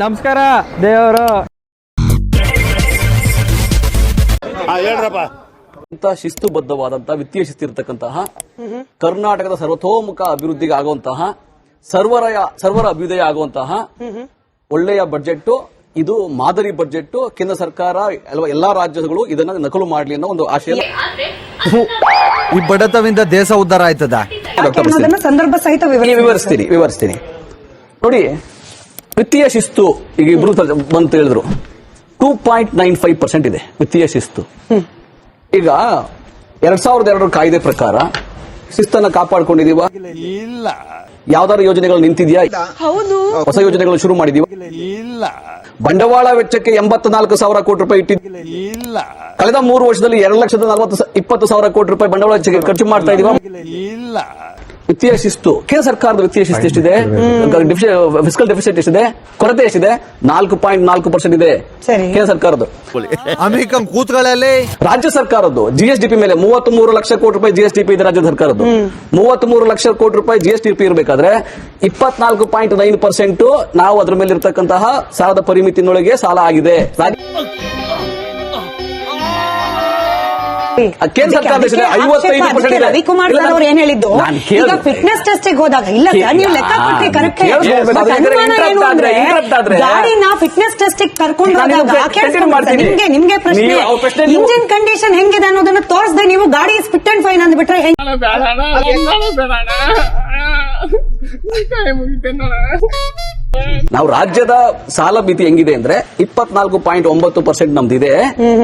ನಮಸ್ಕಾರ ದೇವರು. ಶಿಸ್ತುಬದ್ಧವಾದಂತಹ ವಿತ್ತೀಯ ಶಿಸ್ತು ಇರತಕ್ಕಂತಹ ಕರ್ನಾಟಕದ ಸರ್ವತೋಮುಖ ಅಭಿವೃದ್ಧಿಗೆ ಆಗುವಂತಹ ಸರ್ವರ ಅಭ್ಯುದಯ ಆಗುವಂತಹ ಒಳ್ಳೆಯ ಬಜೆಟ್ ಇದು. ಮಾದರಿ ಬಜೆಟ್. ಕೇಂದ್ರ ಸರ್ಕಾರ ಎಲ್ಲಾ ರಾಜ್ಯಗಳು ಇದನ್ನ ನಕಲು ಮಾಡಲಿ ಅನ್ನೋ ಒಂದು ಆಶಯ. ಈ ಬಡತವಿಂದ ದೇಶ ಉದ್ಧಾರ ಆಯ್ತದ ಸಂದರ್ಭ ಸಹಿತ ವಿವರಿಸ್ತೀನಿ ನೋಡಿ. ವಿತ್ತೀಯ ಶಿಸ್ತು ಈಗ ಇಬ್ರು ಬಂತ ಹೇಳಿದ್ರು 2.95% ಇದೆ ವಿತ್ತೀಯ ಶಿಸ್ತು. ಈಗ 2002 ಕಾಯ್ದೆ ಪ್ರಕಾರ ಶಿಸ್ತನ್ನ ಕಾಪಾಡ್ಕೊಂಡಿದೀವ? ಇಲ್ಲ. ಯಾವ್ದಾದ್ರು ಯೋಜನೆಗಳು ನಿಂತಿದ್ಯಾ? ಹೌದು. ಹೊಸ ಯೋಜನೆಗಳು ಶುರು ಮಾಡಿದೀವ? ಇಲ್ಲ. ಬಂಡವಾಳ ವೆಚ್ಚಕ್ಕೆ 84,000 ಕೋಟಿ ರೂಪಾಯಿ ಇಟ್ಟಿದ್ದೀವಿ. ಇಲ್ಲ. ಕಳೆದ 3 ವರ್ಷದಲ್ಲಿ 2,20,000 ಕೋಟಿ ರೂಪಾಯಿ ಬಂಡವಾಳ ವೆಚ್ಚಕ್ಕೆ ಖರ್ಚು ಮಾಡ್ತಾ ಇದೀವ? ಇಲ್ಲ. ವಿತ್ತೀಯ ಶಿಸ್ತು. ಕೇಂದ್ರ ಸರ್ಕಾರದ ವಿತ್ತೀಯ ಶಿಸ್ತು ಎಷ್ಟಿದೆ? ಫಿಸ್ಕಲ್ ಡೆಫಿಸಿಟ್ ಎಷ್ಟಿದೆ? ಕೊರತೆ ಎಷ್ಟಿದೆ? 4.4% ಇದೆ ಕೇಂದ್ರ ಸರ್ಕಾರದ್ದು. ಕೂತ್ಗಳಲ್ಲಿ ರಾಜ್ಯ ಸರ್ಕಾರದ್ದು ಜಿಎಸ್ಡಿಪಿ ಮೇಲೆ 33 ಲಕ್ಷ ಕೋಟಿ ರೂಪಾಯಿ ಜಿಎಸ್ಡಿಪಿ ಇದೆ ರಾಜ್ಯ ಸರ್ಕಾರದ್ದು. 33 ಲಕ್ಷ ಕೋಟಿ ರೂಪಾಯಿ ಜಿಎಸ್ಡಿಪಿ ಇರಬೇಕಾದ್ರೆ 24.9% ನಾವು ಅದರ ಮೇಲೆ ಇರತಕ್ಕಂತಹ ಸಾಲದ ಪರಿಮಿತಿನೊಳಗೆ ಸಾಲ ಆಗಿದೆ. ಕೇಂದ್ರ ಸರ್ಕಾರ 55% ರವಿಕುಮಾರ್ ಸರ್ ಅವರು ಏನ್ ಹೇಳಿದ್ದು, ಈಗ ಫಿಟ್ನೆಸ್ ಟೆಸ್ಟ್ ಹೋದಾಗ ಇಲ್ಲ ಸರ್ ನೀವು ಲೆಕ್ಕ ಕೊಟ್ರಿ ಕರೆಕ್ಟ್. ಗಾಡಿನ ಫಿಟ್ನೆಸ್ ಟೆಸ್ಟ್ ಕರ್ಕೊಂಡು ನಿಮ್ಗೆ ಪ್ರಶ್ನೆ ಇಂಜಿನ್ ಕಂಡೀಷನ್ ಹೆಂಗಿದೆ ಅನ್ನೋದನ್ನ ತೋರಿಸದೆ ನೀವು ಗಾಡಿ ಫಿಟ್ ಅಂಡ್ ಫೈನ್ ಅಂದ್ಬಿಟ್ರೆ ನಾವು ರಾಜ್ಯದ ಸಾಲ ಮಿತಿ ಹೆಂಗಿದೆ ಅಂದ್ರೆ 24.9% ನಮ್ದಿದೆ.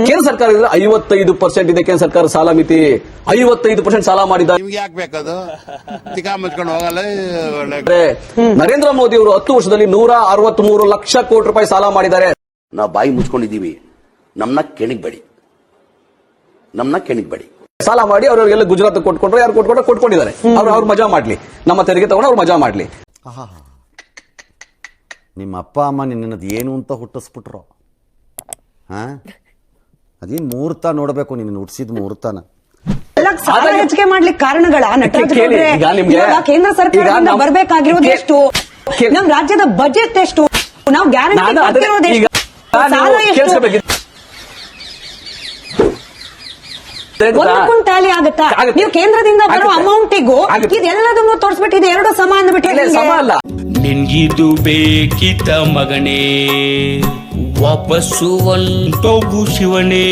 ಕೇಂದ್ರ ಸರ್ಕಾರ 55% ಇದೆ. ಕೇಂದ್ರ ಸರ್ಕಾರ ಸಾಲ ಮಿತಿ 55% ಸಾಲ ಮಾಡಿದ್ದಾರೆ. ನಿಮ್ಗೆ ಯಾಕೆ ಬೇಕದು? ತಿಕಾ ಮುಚ್ಕೊಂಡು ಹೋಗಲ್ಲ. ನರೇಂದ್ರ ಮೋದಿ ಅವರು 10 ವರ್ಷದಲ್ಲಿ 163 ಲಕ್ಷ ಕೋಟಿ ರೂಪಾಯಿ ಸಾಲ ಮಾಡಿದ್ದಾರೆ. ನಾವು ಬಾಯಿ ಮುಚ್ಕೊಂಡಿದ್ದೀವಿ. ನಮ್ನ ಕೆಣಿಗ್ಬೇಡಿ. ಸಾಲ ಮಾಡಿ ಅವ್ರಿಗೆಲ್ಲ ಗುಜರಾತ್ ಕೊಟ್ಕೊಂಡ್ರು, ಯಾರು ಕೊಟ್ಕೊಂಡಿದ್ದಾರೆ. ಅವ್ರು ಮಜಾ ಮಾಡ್ಲಿ, ನಮ್ಮ ತೆರಿಗೆ ತಗೊಂಡು ಅವ್ರು ಮಜಾ ಮಾಡ್ಲಿ. ನಿಮ್ಮ ಅಪ್ಪ ಅಮ್ಮ ನಿನ್ನದು ಏನು ಅಂತ ಹುಟ್ಟಿಸ್ಬಿಟ್ರು. ಅದೇನು ಮುಹೂರ್ತ ನೋಡಬೇಕು, ನಿನ್ನ ಹುಟ್ಟಿಸಿದ ಮುಹೂರ್ತನ. ಹೆಚ್ಚಿಗೆ ಮಾಡ್ಲಿಕ್ಕೆ ಕಾರಣಗಳ ಕೇಂದ್ರ ಸರ್ಕಾರದಿಂದ ಬರಬೇಕಾಗಿರೋದು ಎಷ್ಟು? ನಮ್ಮ ರಾಜ್ಯದ ಬಜೆಟ್ ಎಷ್ಟು? ನಾವು ಗ್ಯಾರಂಟಿ ಟ್ಯಾಲಿ ಆಗುತ್ತಾ? ನೀವು ಕೇಂದ್ರದಿಂದ ಬರೋ ಅಮೌಂಟಿಗೂ ಇದೆಲ್ಲದನ್ನು ತೋರಿಸ್ಬಿಟ್ಟಿದೆ. ಎರಡು ಸಮ ಅಂದ್ಬಿಟ್ಟು ಸಮ ಅಲ್ಲ. ನಿನ್ಗಿದು ಬೇಕಿತ್ತ ಮಗನೇ, ವಾಪಸ್ಸು ಒಂಟೋಗು ಶಿವನೇ.